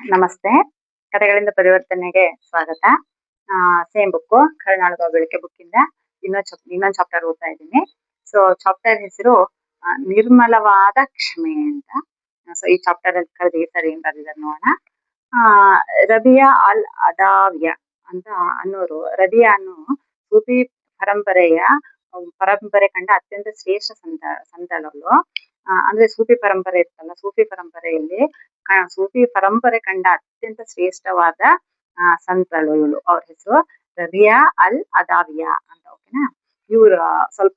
ನಮಸ್ತೆ. ಕಥೆಗಳಿಂದ ಪರಿವರ್ತನೆಗೆ ಸ್ವಾಗತ. ಸೇಮ್ ಬುಕ್ಕು ಕರುಣಾಳು ಬಾಬೆಳಕೆ ಬುಕ್ಕಿಂದ ಇನ್ನೊಂದು ಚಾಪ್ಟರ್ ಓದ್ತಾ ಇದ್ದೀನಿ. ಸೊ ಚಾಪ್ಟರ್ ಹೆಸರು ನಿರ್ಮಲವಾದ ಕ್ಷಮೆ ಅಂತ. ಸೊ ಈ ಚಾಪ್ಟರ್ ಅಲ್ಲಿ ಕಳೆದ ಈ ಸರಿ ಏನ್ ಬರ್ದಿದ್ದಾರೆ ನೋಡೋಣ. ರಬಿಯಾ ಅಲ್ ಅದಾವಿಯ ಅಂತ ಅನ್ನೋರು ರಬಿಯಾನು ಸೂಫಿ ಪರಂಪರೆ ಕಂಡ ಅತ್ಯಂತ ಶ್ರೇಷ್ಠ ಸಂತಳವಳು. ಅಂದ್ರೆ ಸೂಫಿ ಪರಂಪರೆ ಇರ್ತಲ್ಲ, ಸೂಫಿ ಪರಂಪರೆ ಕಂಡ ಅತ್ಯಂತ ಶ್ರೇಷ್ಠವಾದ ಸಂತಳು ಇವಳು. ಅವ್ರ ಹೆಸರು ರಬಿಯಾ ಅಲ್ ಅದಾವಿಯಾ ಅಂತ. ಓಕೆನಾ. ಇವ್ರು ಸ್ವಲ್ಪ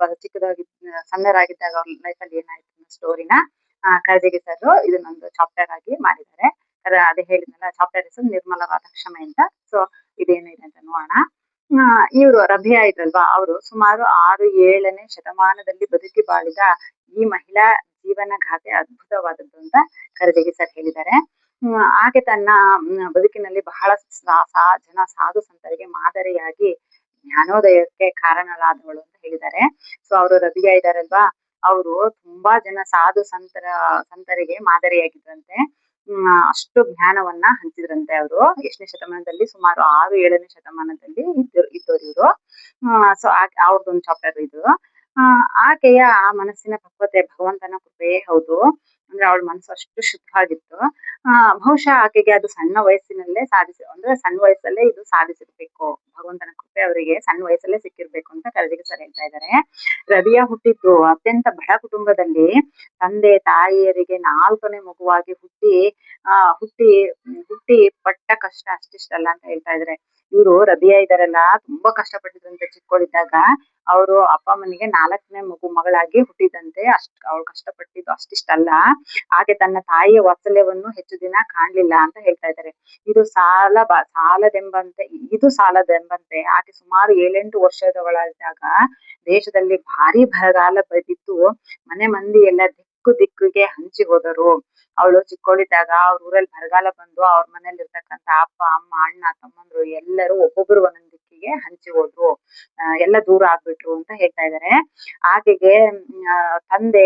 ಸಣ್ಣರಾಗಿದ್ದಾಗ ಅವ್ರ ಲೈಫಲ್ಲಿ ಏನಾಯ್ತು ಸ್ಟೋರಿನ ಕರೆದಿಗಿಸಲು ಇದನ್ನೊಂದು ಚಾಪ್ಟರ್ ಆಗಿ ಮಾಡಿದ್ದಾರೆ. ಅದೇ ಹೇಳಿದ್ನಲ್ಲ, ಚಾಪ್ಟರ್ ಹೆಸರು ನಿರ್ಮಲವಾದ ಕ್ಷಮೆ ಅಂತ. ಸೊ ಇದೇನಿದೆ ಅಂತ ನೋಡೋಣ. ಇವರು ರಬಿಯಾ ಇದ್ರಲ್ವಾ, ಅವರು ಸುಮಾರು 6-7ನೇ ಶತಮಾನದಲ್ಲಿ ಬದುಕಿ ಬಾಳಿದ ಈ ಮಹಿಳಾ ಜೀವನ ಗಾಥೆ ಅದ್ಭುತವಾದದ್ದು ಅಂತ ಕರೆದಿಗೆ ಸರ್ ಹೇಳಿದ್ದಾರೆ. ಆಕೆ ತನ್ನ ಬದುಕಿನಲ್ಲಿ ಬಹಳ ಜನ ಸಾಧು ಸಂತರಿಗೆ ಮಾದರಿಯಾಗಿ ಜ್ಞಾನೋದಯಕ್ಕೆ ಕಾರಣರಾದವಳು ಅಂತ ಹೇಳಿದ್ದಾರೆ. ಸೊ ಅವರು ರಬಿಯಾ ಇದ್ದಾರಲ್ವಾ, ಅವರು ತುಂಬಾ ಜನ ಸಾಧು ಸಂತರಿಗೆ ಮಾದರಿಯಾಗಿದ್ರಂತೆ. ಅಷ್ಟು ಜ್ಞಾನವನ್ನ ಹಂಚಿದ್ರಂತೆ ಅವರು. ಎಷ್ಟನೇ ಶತಮಾನದಲ್ಲಿ? ಸುಮಾರು 6-7ನೇ ಶತಮಾನದಲ್ಲಿ ಇದ್ದವ್ರು ಇವರು. ಸೊ ಅವ್ರದ್ದೊಂದು ಚಾಪ್ಟರ್ ಇದು. ಆಕೆಯ ಮನಸ್ಸಿನ ಪಕ್ವತೆ ಭಗವಂತನ ಕೃಪೆಯೇ ಹೌದು. ಅಂದ್ರೆ ಅವಳ ಮನಸ್ಸು ಅಷ್ಟು ಶುದ್ಧವಾಗಿತ್ತು. ಬಹುಶಃ ಆಕೆಗೆ ಅದು ಸಣ್ಣ ವಯಸ್ಸಲ್ಲೇ ಇದು ಸಾಧಿಸಿರ್ಬೇಕು. ಭಗವಂತನ ಕೃಪೆ ಅವರಿಗೆ ಸಣ್ಣ ವಯಸ್ಸಲ್ಲೇ ಸಿಕ್ಕಿರ್ಬೇಕು ಅಂತ ಕರೆದಿಗೆ ಸರ್ ಹೇಳ್ತಾ ಇದ್ದಾರೆ. ರಬಿಯಾ ಹುಟ್ಟಿದ್ದು ಅತ್ಯಂತ ಬಡ ಕುಟುಂಬದಲ್ಲಿ. ತಂದೆ ತಾಯಿಯರಿಗೆ 4ನೇ ಮಗುವಾಗಿ ಹುಟ್ಟಿ ಪಟ್ಟ ಕಷ್ಟ ಅಷ್ಟಿಷ್ಟಲ್ಲ ಅಂತ ಹೇಳ್ತಾ ಇದ್ದಾರೆ. ಇವರು ರಬಿಯಾ ಇದಾರಲ್ಲ, ತುಂಬಾ ಕಷ್ಟಪಟ್ಟಿದ್ರಂತೆ ಚಿಕ್ಕವಳಿದ್ದಾಗ. ಅವರು ಅಪ್ಪ ಅಮ್ಮನಿಗೆ 4ನೇ ಮಗಳಾಗಿ ಹುಟ್ಟಿದಂತೆ. ಅವಳು ಕಷ್ಟಪಟ್ಟಿದ್ದು ಅಷ್ಟಿಷ್ಟಲ್ಲ. ಹಾಗೆ ತನ್ನ ತಾಯಿಯ ವಾತ್ಸಲ್ಯವನ್ನು ಹೆಚ್ಚು ದಿನ ಕಾಣ್ಲಿಲ್ಲ ಅಂತ ಹೇಳ್ತಾ ಇದ್ದಾರೆ. ಇದು ಸಾಲದೆಂಬಂತೆ ಆಕೆ ಸುಮಾರು 7-8 ವರ್ಷದವಳಾದಾಗ ದೇಶದಲ್ಲಿ ಭಾರಿ ಬರಗಾಲ ಬಿದ್ದು ಮನೆ ಮಂದಿ ಎಲ್ಲ ದಿಕ್ಕಿಗೆ ಹಂಚಿ ಹೋದರು. ಅವಳು ಚಿಕ್ಕವಳಿದ್ದಾಗ ಅವ್ರ ಊರಲ್ಲಿ ಬರಗಾಲ ಬಂದು ಅವ್ರ ಮನೇಲಿ ಇರ್ತಕ್ಕಂಥ ಅಪ್ಪ ಅಮ್ಮ ಅಣ್ಣ ತಮ್ಮಂದ್ರು ಎಲ್ಲರೂ ಒಬ್ಬೊಬ್ರು ಒಂದೊಂದ್ ದಿಕ್ಕಿಗೆ ಹಂಚಿ ಹೋದ್ರು. ಎಲ್ಲ ದೂರ ಆಗ್ಬಿಟ್ರು ಅಂತ ಹೇಳ್ತಾ ಇದ್ದಾರೆ. ಆಕೆಗೆ ತಂದೆ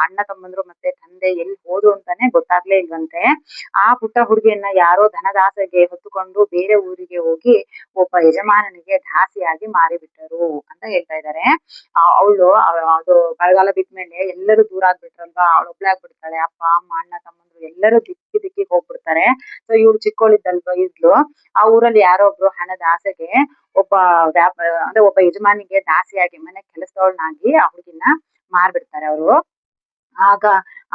ಅಣ್ಣ ತಮ್ಮಂದ್ರು ಮತ್ತೆ ತಂದೆ ಎಲ್ಲಿ ಹೋದ್ರು ಅಂತಾನೆ ಗೊತ್ತಾಗ್ಲೇ ಇಲ್ವಂತೆ. ಆ ಪುಟ್ಟ ಹುಡುಗಿಯನ್ನ ಯಾರೋ ಧನದಾಸೆಗೆ ಹೊತ್ತುಕೊಂಡು ಬೇರೆ ಊರಿಗೆ ಹೋಗಿ ಒಬ್ಬ ಯಜಮಾನನಿಗೆ ದಾಸಿಯಾಗಿ ಮಾರಿಬಿಟ್ಟರು ಅಂತ ಹೇಳ್ತಾ ಇದ್ದಾರೆ. ಅವಳು ಅದು ಬರಗಾಲ ಬಿದ್ಮೇಲೆ ಎಲ್ಲರೂ ದೂರ ಆಗ್ಬಿಟ್ರಲ್ವಾ, ಅವಳು ಒಬ್ಳೆ ಆಗ್ಬಿಡ್ತಾಳೆ. ಅಪ್ಪ ಅಮ್ಮ ಅಣ್ಣ ತಮ್ಮಂದ್ರು ಎಲ್ಲರೂ ದಿಕ್ಕಿಗೆ ಹೋಗ್ಬಿಡ್ತಾರೆ. ಸೊ ಇವಳು ಚಿಕ್ಕವಳಿದ್ದಲ್ವಾ ಇದ್ಲು. ಆ ಊರಲ್ಲಿ ಯಾರೋ ಒಬ್ರು ಹಣದ ಆಸೆಗೆ ಒಬ್ಬ ಯಜಮಾನಿಗೆ ದಾಸಿಯಾಗಿ ಮನೆ ಕೆಲಸದವಳನ್ನಾಗಿ ಆ ಹುಡುಗಿನ ಮಾರ್ಬಿಡ್ತಾರೆ ಅವರು. ಆಗ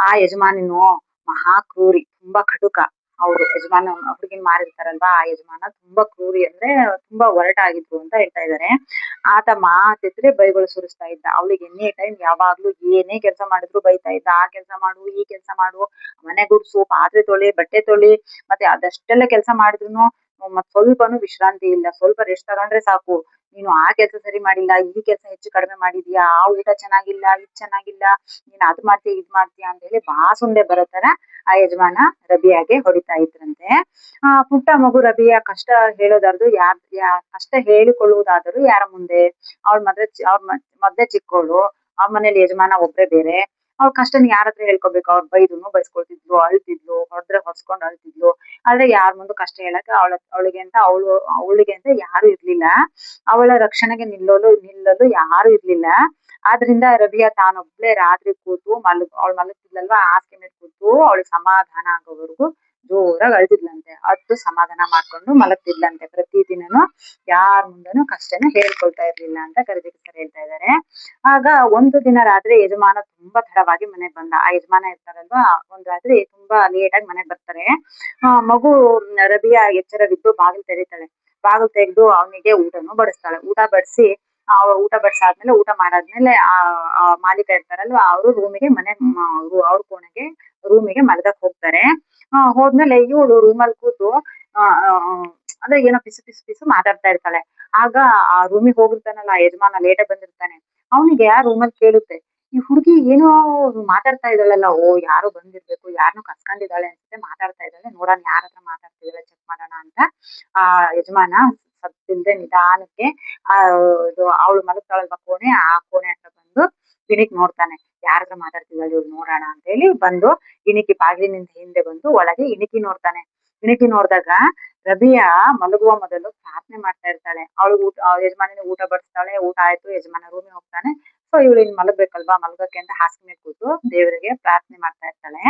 ಆ ಯಜಮಾನಿನು ಮಹಾ ಕ್ರೂರಿ, ತುಂಬಾ ಕಟುಕ. ಅವರು ಯಜಮಾನ ಹುಡುಗಿನ ಮಾರಿರ್ತಾರಲ್ವಾ, ಆ ಯಜಮಾನ ತುಂಬಾ ಕ್ರೂರಿ, ಅಂದ್ರೆ ತುಂಬಾ ಒರಟಾಗಿದ್ರು ಅಂತ ಹೇಳ್ತಾ ಇದ್ದಾರೆ. ಆತ ಮಾತಿದ್ರೆ ಬೈಗಳು ಸುರಿಸ್ತಾ ಇದ್ದ. ಅವಳಿಗೆ ಎನಿ ಟೈಮ್ ಯಾವಾಗ್ಲೂ ಏನೇ ಕೆಲಸ ಮಾಡಿದ್ರು ಬೈತಾ ಇದ್ದ. ಆ ಕೆಲಸ ಮಾಡು, ಈ ಕೆಲಸ ಮಾಡು, ಮನೆ ಗುಡ್ಸು, ಪಾತ್ರೆ ತೊಳಿ, ಬಟ್ಟೆ ತೊಳಿ, ಮತ್ತೆ ಅದಷ್ಟೆಲ್ಲ ಕೆಲಸ ಮಾಡಿದ್ರು ಮತ್ ಸ್ವಲ್ಪನೂ ವಿಶ್ರಾಂತಿ ಇಲ್ಲ. ಸ್ವಲ್ಪ ರೆಸ್ಟ್ ತಗೊಂಡ್ರೆ ಸಾಕು, ನೀನು ಆ ಕೆಲಸ ಸರಿ ಮಾಡಿಲ್ಲ, ಈ ಕೆಲಸ ಹೆಚ್ಚು ಕಡಿಮೆ ಮಾಡಿದ್ಯಾ, ಆ ಊಟ ಚೆನ್ನಾಗಿಲ್ಲ, ಇದ್ ಚೆನ್ನಾಗಿಲ್ಲ, ನೀನ್ ಅದ್ ಮಾಡ್ತೀಯ ಇದ್ ಮಾಡ್ತೀಯ ಅಂತ ಹೇಳಿ ಬಾಸುಂಡೆ ಬರೋ ತರ ಆ ಯಜಮಾನ ರಬಿಯಾಗೆ ಹೊಡಿತಾ ಇದ್ರಂತೆ. ಪುಟ್ಟ ಮಗು ರಬಿಯಾ ಕಷ್ಟ ಹೇಳೋದಾದ್ರು ಕಷ್ಟ ಹೇಳಿಕೊಳ್ಳುವುದಾದರೂ ಯಾರ ಮುಂದೆ? ಅವ್ರ ಮೊದ್ಲೇ ಚಿಕ್ಕವಳು. ಅವ್ರ ಮನೇಲಿ ಯಜಮಾನ ಒಬ್ರೇ ಬೇರೆ. ಅವ್ರ ಕಷ್ಟನ ಯಾರ ಹತ್ರ ಹೇಳ್ಕೊಬೇಕು? ಅವ್ರ ಬೈಸ್ಕೊಳ್ತಿದ್ಲು, ಅಳ್ತಿದ್ಲು, ಹೊಡೆದ್ರೆ ಹೊಡ್ಸ್ಕೊಂಡ್ ಅಳ್ತಿದ್ಲು. ಆದ್ರೆ ಯಾರ ಮುಂದೆ ಕಷ್ಟ ಹೇಳಕ್ಕೆ ಅವಳಿಗೆ ಅಂತ ಯಾರು ಇರ್ಲಿಲ್ಲ. ಅವಳ ರಕ್ಷಣೆಗೆ ನಿಲ್ಲಲು ಯಾರು ಇರ್ಲಿಲ್ಲ. ಆದ್ರಿಂದ ರಬಿಯಾ ತಾನೊಬ್ಳೆ ರಾತ್ರಿ ಕೂತು ಅವಳು ಮಲಗ್ತಿದ್ಲಲ್ವಾ, ಹಾಸಿಗೆ ಮೇಲೆ ಕೂತು ಅವಳಿಗೆ ಸಮಾಧಾನ ಆಗೋವರೆಗೂ ಜೋರಾಗಿ ಅಳ್ತಿದ್ಲಂತೆ. ಅದು ಸಮಾಧಾನ ಮಾಡ್ಕೊಂಡು ಮಲಗ್ತಿದ್ಲಂತೆ. ಪ್ರತಿ ದಿನನು ಯಾರ ಮುಂದೆನೂ ಕಷ್ಟನ ಹೇಳ್ಕೊಳ್ತಾ ಇರ್ಲಿಲ್ಲ ಅಂತ ಕರೆದಿರ್ತಾರೆ ಹೇಳ್ತಾ ಇದ್ದಾರೆ. ಆಗ ಒಂದು ದಿನ ರಾತ್ರಿ ಯಜಮಾನ ತುಂಬಾ ತಡವಾಗಿ ಮನೆಗ್ ಬಂದ. ಆ ಯಜಮಾನ ಇರ್ತಾರಲ್ವಾ, ಒಂದ್ ರಾತ್ರಿ ತುಂಬಾ ಲೇಟಾಗಿ ಮನೆಗ್ ಬರ್ತಾರೆ. ಮಗು ರಬಿಯಾ ಎಚ್ಚರವಿದ್ದು ಬಾಗಿಲು ತೆರೀತಾಳೆ. ಬಾಗಿಲು ತೆಗೆದು ಅವನಿಗೆ ಊಟನೂ ಬಡಿಸ್ತಾಳೆ. ಊಟ ಬಡ್ಸಾದ್ಮೇಲೆ, ಊಟ ಮಾಡಾದ್ಮೇಲೆ ಆ ಮಾಲೀಕ ಇರ್ತಾರಲ್ವಾ, ಅವರು ಅವ್ರ ರೂಮಿಗೆ ಮಲಗಕ್ ಹೋಗ್ತಾರೆ. ಹೋದ್ಮೇಲೆ ಇವಳು ರೂಮಲ್ಲಿ ಕೂತು ಅಂದ್ರೆ ಏನೋ ಪಿಸು ಮಾತಾಡ್ತಾ ಇರ್ತಾಳೆ. ಆಗ ಆ ರೂಮಿಗೆ ಹೋಗಿರ್ತಾನಲ್ಲ ಯಜಮಾನ, ಲೇಟಾಗಿ ಬಂದಿರ್ತಾನೆ. ಅವನಿಗೆ ಆ ರೂಮಲ್ಲಿ ಕೇಳುತ್ತೆ, ಈ ಹುಡುಗಿ ಏನೋ ಮಾತಾಡ್ತಾ ಇದ್ದಾಳಲ್ಲ, ಯಾರೋ ಬಂದಿರ್ಬೇಕು, ಯಾರನ್ನೋ ಕಸ್ಕೊಂಡಿದ್ದಾಳೆ ಅನ್ಸುತ್ತೆ, ಮಾತಾಡ್ತಾ ಇದ್ದಾಳೆ, ನೋಡೋಣ ಯಾರ ಹತ್ರ ಮಾತಾಡ್ತಿದ್ದಾಳೆ, ಚೆಕ್ ಮಾಡೋಣ ಅಂತ ಆ ಯಜಮಾನ ಸತ್ತಿಲ್ದೆ ನಿಧಾನಕ್ಕೆ ಅವಳು ಮಲಗ್ತಾಳಲ್ವ ಕೋಣೆ, ಆ ಕೋಣೆ ಹತ್ರ ಬಂದು ಇಣಿಕ್ ನೋಡ್ತಾನೆ. ಯಾರ ಹತ್ರ ಮಾತಾಡ್ತಿದ್ದಾಳೆ ಇವ್ಳು, ನೋಡೋಣ ಅಂತ ಹೇಳಿ ಬಂದು ಬಾಗಿಲಿನಿಂದ ಹಿಂದೆ ಬಂದು ಒಳಗೆ ಇಣಿಕಿ ನೋಡ್ತಾನೆ. ಇಣಕಿ ನೋಡಿದಾಗ ರಬಿಯಾ ಮಲಗುವ ಮೊದಲು ಪ್ರಾರ್ಥನೆ ಮಾಡ್ತಾ ಇರ್ತಾಳೆ. ಅವಳು ಯಜಮಾನಿನ ಊಟ ಬಡಿಸ್ತಾಳೆ. ಊಟ ಆಯ್ತು, ಯಜಮಾನ ರೂಮಿಗೆ ಹೋಗ್ತಾನೆ. ಸೊ ಇವಳು ಇನ್ ಮಲಗ್ಬೇಕಲ್ವಾ, ಮಲಗಕ್ಕೆ ಅಂತ ಹಾಸಿಗೆ ಮೇಲೆ ಕೂತು ದೇವರಿಗೆ ಪ್ರಾರ್ಥನೆ ಮಾಡ್ತಾ ಇರ್ತಾಳೆ.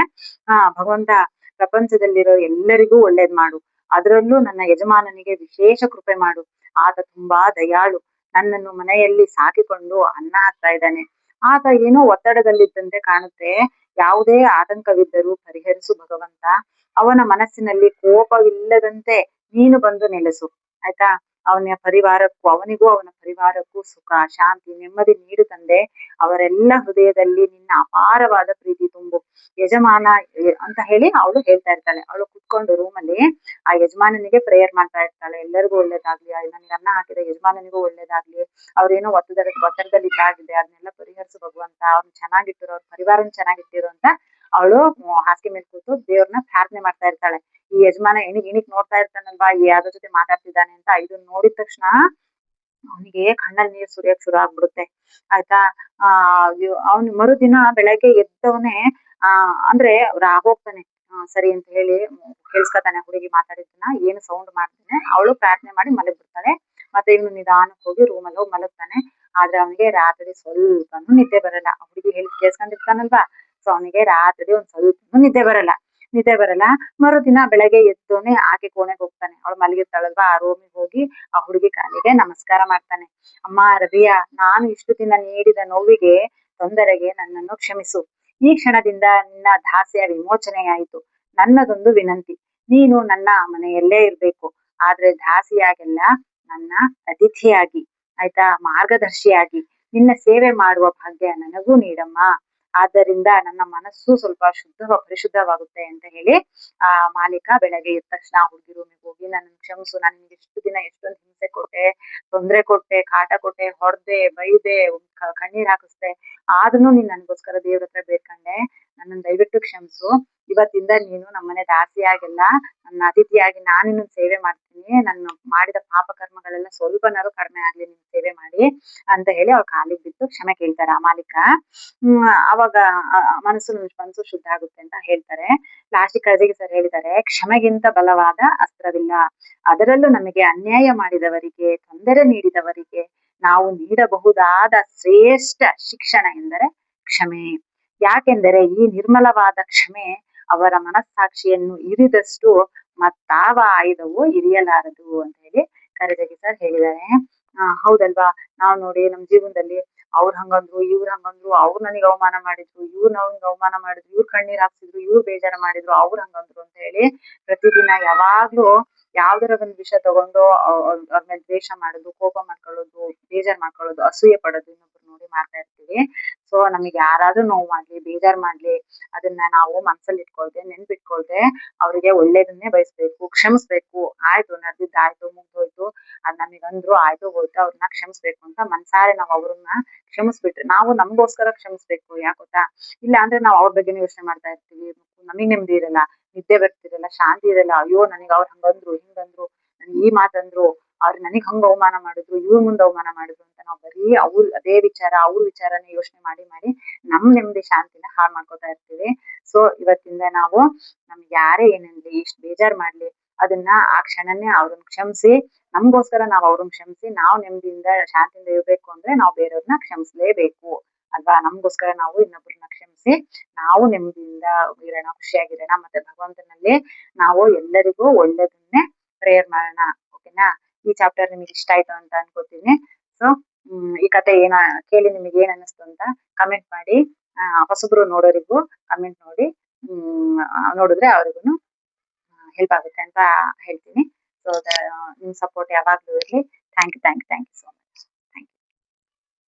ಭಗವಂತ, ಪ್ರಪಂಚದಲ್ಲಿರೋ ಎಲ್ಲರಿಗೂ ಒಳ್ಳೇದ್ ಮಾಡು, ಅದರಲ್ಲೂ ನನ್ನ ಯಜಮಾನನಿಗೆ ವಿಶೇಷ ಕೃಪೆ ಮಾಡು. ಆತ ತುಂಬಾ ದಯಾಳು, ನನ್ನನ್ನು ಮನೆಯಲ್ಲಿ ಸಾಕಿಕೊಂಡು ಅನ್ನ ಹಾಕ್ತಾ ಇದ್ದಾನೆ. ಆತ ಏನೋ ಒತ್ತಡದಲ್ಲಿದ್ದಂತೆ ಕಾಣುತ್ತೆ. ಯಾವುದೇ ಆತಂಕವಿದ್ದರೂ ಪರಿಹರಿಸು ಭಗವಂತ. ಅವನ ಮನಸ್ಸಿನಲ್ಲಿ ಕೋಪವಿಲ್ಲದಂತೆ ನೀನು ಬಂದು ನೆಲೆಸು. ಆಯ್ತಾ. ಅವನ ಪರಿವಾರಕ್ಕೂ, ಅವನಿಗೂ ಅವನ ಪರಿವಾರಕ್ಕೂ ಸುಖ, ಶಾಂತಿ, ನೆಮ್ಮದಿ ನೀಡು ತಂದೆ. ಅವರೆಲ್ಲ ಹೃದಯದಲ್ಲಿ ನಿನ್ನ ಅಪಾರವಾದ ಪ್ರೀತಿ ತುಂಬು. ಯಜಮಾನ ಅಂತ ಹೇಳಿ ಅವಳು ಹೇಳ್ತಾ ಇರ್ತಾಳೆ. ಅವಳು ಕುತ್ಕೊಂಡು ರೂಮಲ್ಲಿ ಆ ಯಜಮಾನನಿಗೆ ಪ್ರೇಯರ್ ಮಾಡ್ತಾ ಇರ್ತಾಳೆ. ಎಲ್ಲರಿಗೂ ಒಳ್ಳೇದಾಗ್ಲಿ, ನನಗೆ ಅನ್ನ ಹಾಕಿದ ಯಜಮಾನನಿಗೂ ಒಳ್ಳೇದಾಗ್ಲಿ, ಅವ್ರೇನೋ ಒತ್ತಡದಲ್ಲಿ ಇದ್ದಾಗಿದೆ, ಅದನ್ನೆಲ್ಲ ಪರಿಹರಿಸು ಭಗವಂತ. ಅವ್ರನ್ನ ಚೆನ್ನಾಗಿಟ್ಟಿರೋ, ಅವ್ರ ಪರಿವಾರನ ಚೆನ್ನಾಗಿಟ್ಟಿರೋ ಅಂತ ಅವಳು ಹಾಸಿಗೆ ಮೇಲೆ ಕೂತು ದೇವ್ರನ್ನ ಪ್ರಾರ್ಥನೆ ಮಾಡ್ತಾ ಇರ್ತಾಳೆ. ಈ ಯಜಮಾನ ಇಣಿಕ್ ನೋಡ್ತಾ ಇರ್ತಾನಲ್ವಾ, ಯಾವ್ದ್ರ ಜೊತೆ ಮಾತಾಡ್ತಿದ್ದಾನೆ ಅಂತ. ಇದನ್ನ ನೋಡಿದ ತಕ್ಷಣ ಅವನಿಗೆ ಕಣ್ಣಲ್ಲಿ ನೀರ್ ಸುರಿಯಕ್ ಶುರು ಆಗ್ಬಿಡುತ್ತೆ. ಆಯ್ತಾ. ಅವನು ಮರುದಿನ ಬೆಳಗ್ಗೆ ಎದ್ದವನೇ ಅಂದ್ರೆ ಹೋಗ್ತಾನೆ. ಸರಿ ಅಂತ ಹೇಳಿ ಕೇಳಿಸ್ಕೊತಾನೆ ಹುಡುಗಿ ಮಾತಾಡಿದ್ದನ್ನ, ಏನು ಸೌಂಡ್ ಮಾಡ್ತಾನೆ. ಅವಳು ಪ್ರಾರ್ಥನೆ ಮಾಡಿ ಮಲಗ್ ಬಿಡ್ತಾಳೆ. ಮತ್ತೆ ಇವನು ನಿಧಾನಕ್ಕೆ ಹೋಗಿ ರೂಮಲ್ಲಿ ಹೋಗಿ ಮಲಗ್ತಾನೆ. ಆದ್ರೆ ಅವನಿಗೆ ರಾತ್ರಿ ಸ್ವಲ್ಪನೂ ನಿದ್ದೆ ಬರಲ್ಲ. ಹುಡುಗಿ ಹೇಳಿ ಕೇಳ್ಸ್ಕೊಂಡಿರ್ತಾನಲ್ವಾ, ಸೊ ಅವನಿಗೆ ರಾತ್ರಿ ಒಂದ್ ಸ್ವಲ್ಪನೂ ನಿದ್ದೆ ಬರಲ್ಲ. ಮರುದಿನ ಬೆಳಗ್ಗೆ ಎದ್ದೋನೆ ಆಕೆ ಕೋಣೆಗೆ ಹೋಗ್ತಾನೆ. ಅವಳು ಮಲಗಿರ್ತಾಳಲ್ವಾ, ಆ ರೂಮಿಗೆ ಹೋಗಿ ಆ ಹುಡುಗಿ ಕಾಲಿಗೆ ನಮಸ್ಕಾರ ಮಾಡ್ತಾನೆ. ಅಮ್ಮ ರಬಿಯಾ, ನಾನು ಇಷ್ಟು ದಿನ ನೀಡಿದ ನೋವಿಗೆ, ತೊಂದರೆಗೆ ನನ್ನನ್ನು ಕ್ಷಮಿಸು. ಈ ಕ್ಷಣದಿಂದ ನಿನ್ನ ದಾಸ್ಯ ವಿಮೋಚನೆಯಾಯಿತು. ನನ್ನದೊಂದು ವಿನಂತಿ, ನೀನು ನನ್ನ ಮನೆಯಲ್ಲೇ ಇರ್ಬೇಕು, ಆದ್ರೆ ದಾಸಿಯಾಗೆಲ್ಲ ನನ್ನ ಅತಿಥಿಯಾಗಿ, ಆಯ್ತಾ, ಮಾರ್ಗದರ್ಶಿಯಾಗಿ ನಿನ್ನ ಸೇವೆ ಮಾಡುವ ಭಾಗ್ಯ ನನಗೂ ನೀಡಮ್ಮ. ಆದ್ದರಿಂದ ನನ್ನ ಮನಸ್ಸು ಸ್ವಲ್ಪ ಪರಿಶುದ್ಧವಾಗುತ್ತೆ ಅಂತ ಹೇಳಿ ಆ ಮಾಲೀಕ ಬೆಳಗ್ಗೆ ಎದ್ದ ತಕ್ಷಣ ಹುಡುಗಿ ರೂಮಿಗೆ ಹೋಗಿ, ನನ್ನ ಕ್ಷಮಿಸು, ನಾನು ನಿಮ್ಗೆ ಇಷ್ಟು ದಿನ ಎಷ್ಟೊಂದು ಹಿಂಸೆ ಕೊಟ್ಟೆ, ತೊಂದರೆ ಕೊಟ್ಟೆ, ಕಾಟ ಕೊಟ್ಟೆ, ಹೊಡೆದೆ, ಬೈದೆ, ಕಣ್ಣೀರ್ ಹಾಕಿಸ್ದೆ, ಆದ್ರೂ ನೀನ್ ನನ್ಗೋಸ್ಕರ ದೇವ್ರ ಹತ್ರ ಬೇಡ್ಕೊಂಡೆ, ನನ್ನನ್ನು ದಯವಿಟ್ಟು ಕ್ಷಮಿಸು. ಇವತ್ತಿಂದ ನೀನು ನಮ್ಮನೆ ದಾಸಿಯಾಗಿಲ್ಲ, ನನ್ನ ಅತಿಥಿಯಾಗಿ ನಾನು ನಿನ್ನ ಸೇವೆ ಮಾಡ್ತೀನಿ. ನಾನು ಮಾಡಿದ ಪಾಪ ಕರ್ಮಗಳೆಲ್ಲ ಸ್ವಲ್ಪನಾರು ಕಡಿಮೆ ಆಗ್ಲಿ ನಿನ್ ಸೇವೆ ಮಾಡಿ ಅಂತ ಹೇಳಿ ಅವ್ರ ಕಾಲಿಗೆ ಬಿದ್ದು ಕ್ಷಮೆ ಕೇಳ್ತಾರೆ ಆ ಮಾಲೀಕ. ಅವಾಗ ಮನಸ್ಸು ಶುದ್ಧ ಆಗುತ್ತೆ ಅಂತ ಹೇಳ್ತಾರೆ. ಲಾಸ್ಟಿಗೆ ಕಡೆಗೆ ಸರ್ ಹೇಳಿದ್ದಾರೆ, ಕ್ಷಮೆಗಿಂತ ಬಲವಾದ ಅಸ್ತ್ರವಿಲ್ಲ. ಅದರಲ್ಲೂ ನಮಗೆ ಅನ್ಯಾಯ ಮಾಡಿದವರಿಗೆ, ತೊಂದರೆ ನೀಡಿದವರಿಗೆ ನಾವು ನೀಡಬಹುದಾದ ಶ್ರೇಷ್ಠ ಶಿಕ್ಷಣ ಎಂದರೆ ಕ್ಷಮೆ. ಯಾಕೆಂದರೆ ಈ ನಿರ್ಮಲವಾದ ಕ್ಷಮೆ ಅವರ ಮನಸ್ಸಾಕ್ಷಿಯನ್ನು ಇರಿದಷ್ಟು ಮತ್ತಾವ ಆಯುಧವು ಇರಿಯಲಾರದು ಅಂತ ಹೇಳಿ ಕರೆದಗಿ ಸರ್ ಹೇಳಿದ್ದಾರೆ. ಹೌದಲ್ವಾ. ನಾವ್ ನೋಡಿ ನಮ್ ಜೀವನದಲ್ಲಿ ಅವ್ರು ಹಂಗಂದ್ರು, ಇವ್ರು ಹಂಗಂದ್ರು, ಅವ್ರು ನನಗೆ ಅವಮಾನ ಮಾಡಿದ್ರು, ಇವ್ರು ನನ್ಗೆ ಅವಮಾನ ಮಾಡಿದ್ರು, ಇವ್ರು ಕಣ್ಣೀರ್ ಹಾಕ್ಸಿದ್ರು, ಇವ್ರು ಬೇಜಾರ ಮಾಡಿದ್ರು, ಅವ್ರು ಹಂಗಂದ್ರು ಅಂತ ಹೇಳಿ ಪ್ರತಿದಿನ ಯಾವಾಗ್ಲೂ ಯಾವ್ದರ ಒಂದ್ ವಿಷಯ ತಗೊಂಡು ಅವ್ರ ಮೇಲೆ ದ್ವೇಷ ಮಾಡೋದು, ಕೋಪ ಮಾಡ್ಕೊಳ್ಳೋದು, ಬೇಜಾರ್ ಮಾಡ್ಕೊಳ್ಳೋದು, ಅಸೂಯೆ ಪಡೋದು ಇನ್ನೊಬ್ರು ನೋಡಿ ಮಾಡ್ತಾ ಇರ್ತೀವಿ. ಸೊ ನಮಗೆ ಯಾರಾದ್ರೂ ನೋವು ಮಾಡ್ಲಿ, ಬೇಜಾರ್ ಮಾಡ್ಲಿ, ಅದನ್ನ ನಾವು ಮನ್ಸಲ್ಲಿ ಇಟ್ಕೊಳ್ದೆ, ನೆನ್ಪಿಟ್ಕೊಳ್ದೆ ಅವ್ರಿಗೆ ಒಳ್ಳೇದನ್ನೇ ಬಯಸ್ಬೇಕು, ಕ್ಷಮಿಸ್ಬೇಕು. ಆಯ್ತು, ನಡ್ದಿದ್ದು ಆಯ್ತು, ಮುಗ್ದೋಯ್ತು, ಅದ್ ನಮಗಂದ್ರು ಆಯ್ತು ಹೋಯ್ತು, ಅವ್ರನ್ನ ಕ್ಷಮಿಸ್ಬೇಕು ಅಂತ ಮನ್ಸಾರೆ ನಾವ್ ಅವ್ರನ್ನ ಕ್ಷಮಿಸ್ಬಿಟ್ರೆ, ನಾವು ನಮ್ಗೋಸ್ಕರ ಕ್ಷಮಿಸ್ಬೇಕು. ಯಾಕೊತ್ತಾ, ಇಲ್ಲ ಅಂದ್ರೆ ನಾವ್ ಅವ್ರ ಬಗ್ಗೆನೇ ಯೋಚನೆ ಮಾಡ್ತಾ ಇರ್ತೀವಿ. ನಮಗ್ ನೆಮ್ಮದಿ ಇರಲ್ಲ, ನಿದ್ದೆ ಬರ್ತಿರಲ್ಲ, ಶಾಂತಿ ಇರಲ್ಲ. ಅಯ್ಯೋ ನನಗೆ ಅವ್ರು ಹಂಗಂದ್ರು, ಹಿಂಗಂದ್ರು, ನನ್ಗೆ ಈ ಮಾತಂದ್ರು, ಅವ್ರು ನನಗ್ ಹಂಗ ಅವಮಾನ ಮಾಡಿದ್ರು, ಇವ್ರ ಮುಂದೆ ಅವಮಾನ ಮಾಡಿದ್ರು ಅಂತ ನಾವು ಬರೀ ಅದೇ ವಿಚಾರ, ಅವ್ರ ವಿಚಾರನೇ ಯೋಚನೆ ಮಾಡಿ ಮಾಡಿ ನಮ್ ನೆಮ್ಮದಿ ಶಾಂತಿನ ಹಾಳು ಮಾಡ್ಕೊತಾ ಇರ್ತೀವಿ. ಸೊ ಇವತ್ತಿಂದ ನಾವು ನಮ್ಗೆ ಯಾರೇ ಏನಂದ್ಲಿ, ಇಷ್ಟು ಬೇಜಾರ್ ಮಾಡ್ಲಿ, ಅದನ್ನ ಆ ಕ್ಷಣನೇ ಅವ್ರನ್ನ ಕ್ಷಮಿಸಿ, ನಮ್ಗೋಸ್ಕರ ನಾವ್ ಅವ್ರನ್ನ ಕ್ಷಮಿಸಿ, ನಾವು ನೆಮ್ಮದಿಯಿಂದ ಶಾಂತಿಯಿಂದ ಇರ್ಬೇಕು ಅಂದ್ರೆ ನಾವು ಬೇರೆಯವ್ರನ್ನ ಕ್ಷಮಿಸ್ಲೇಬೇಕು ಅಲ್ವಾ. ನಮ್ಗೋಸ್ಕರ ನಾವು ಇನ್ನೊಬ್ರನ್ನ ಕ್ಷಮಿಸಿ ನಾವು ನೆಮ್ಮದಿಯಿಂದ ಇರೋಣ, ಖುಷಿಯಾಗಿರೋಣ. ಮತ್ತೆ ಭಗವಂತನಲ್ಲಿ ನಾವು ಎಲ್ಲರಿಗೂ ಒಳ್ಳೇದನ್ನೇ ಪ್ರೇಯರ್ ಮಾಡೋಣ. ಓಕೆನಾ. ಈ ಚಾಪ್ಟರ್ ನಿಮಗೆ ಇಷ್ಟ ಆಯ್ತು ಅಂತ ಅನ್ಕೋತೀನಿ. ಸೊ ಈ ಕತೆ ಕೇಳಿ ನಿಮಗೆ ಏನ್ ಅನ್ನಿಸ್ತು ಅಂತ ಕಮೆಂಟ್ ಮಾಡಿ. ಹೊಸಬ್ರು ನೋಡೋರಿಗೂ ಕಮೆಂಟ್ ನೋಡಿ ನೋಡಿದ್ರೆ ಅವ್ರಿಗೂ ಹೆಲ್ಪ್ ಆಗುತ್ತೆ ಅಂತ ಹೇಳ್ತೀನಿ. ಸೊ ನಿಮ್ ಸಪೋರ್ಟ್ ಯಾವಾಗ್ಲೂ ಇರ್ಲಿ. Thank you so much.